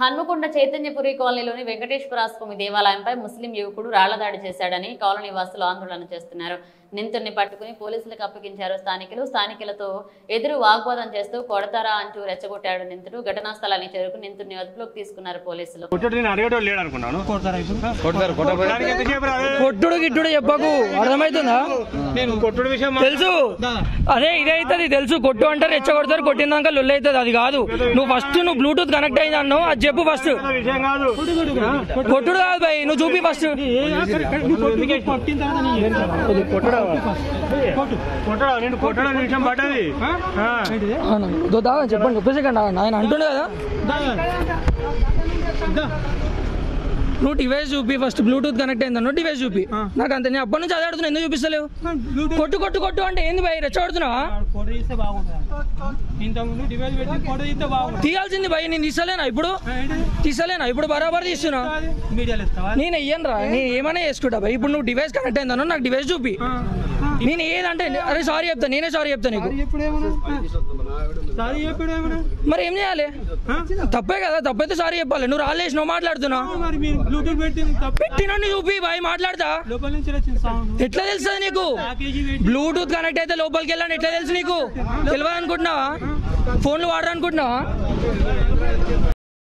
హన్మకొండ చైతన్యపురి కాలనీలోని వెంకటేశ్వర స్వామి దేవాలయంపై ముస్లిం యువకుడు రాళ్లదాడి చేశాడని కాలనీ వాసులు ఆందోళన చేస్తున్నారు. నిందితుడిని పట్టుకుని పోలీసులకు అప్పగించారు స్థానికులతో ఎదురు వాగ్వాదం చేస్తూ కొడతారా అంటూ రెచ్చగొట్టాడు నిందితుడు. ఘటనా స్థలానికి చేరుకుని నిందితుడిని అదుపులోకి తీసుకున్నారు పోలీసులు. కొట్టుడు గిట్టుడు చెప్పకు, అర్థమవుతుందా? తెలుసు, అదే ఇదైతుంది తెలుసు. కొట్టు అంటే రెచ్చగొడతారు, కొట్టినాక లొల్లి అవుతుంది. అది కాదు, నువ్వు ఫస్ట్ బ్లూటూత్ కనెక్ట్ అయింది అన్నావు, అది చెప్పు ఫస్ట్. కొట్టుడు కాదు భయ్, నువ్వు చూపి ఫస్ట్. చెప్పండి, ఒక్క సెకండ్ ఆయన అంటుండే కదా. నువ్వు డివైస్ చూపి ఫస్ట్. బ్లూటూత్ కనెక్ట్ అయిందన్న డివైస్ చూపి. నాకు అంతే, నేను అప్పటి నుంచి చదివాడుతున్నా, ఎందుకు చూపిస్తలేవు? కొట్టు కొట్టు కొట్టు అంటే ఏంది భయ్, రెచ్చగొడుతున్నావా? తీయాల్సింది భయ్, నేను తీసలేనా ఇప్పుడు బరాబర్ తీస్తున్నా. నేను వెయ్యను రా, నేను ఏమైనా చేసుకుంటా భయ్. ఇప్పుడు నువ్వు డివైస్ కనెక్ట్ అయిందన్న, నాకు డివైస్ చూపి. నేను ఏదంటే అరే సారీ చెప్తా, నేనే సారీ చెప్తా నీకు. మరి ఏం చేయాలి? తప్పే కదా, తప్పైతే సారీ చెప్పాలి. నువ్వు రాలేసి నువ్వు మాట్లాడుతున్నావు, పెట్టినా చూపి బాయ్ మాట్లాడతా. ఎట్లా తెలుస్తుంది నీకు? బ్లూటూత్ కనెక్ట్ అయితే లోపలికి వెళ్ళాను ఎట్లా తెలుసు నీకు? తెలియదు అనుకుంటున్నావా? ఫోన్లు వాడరు అనుకుంటున్నావా?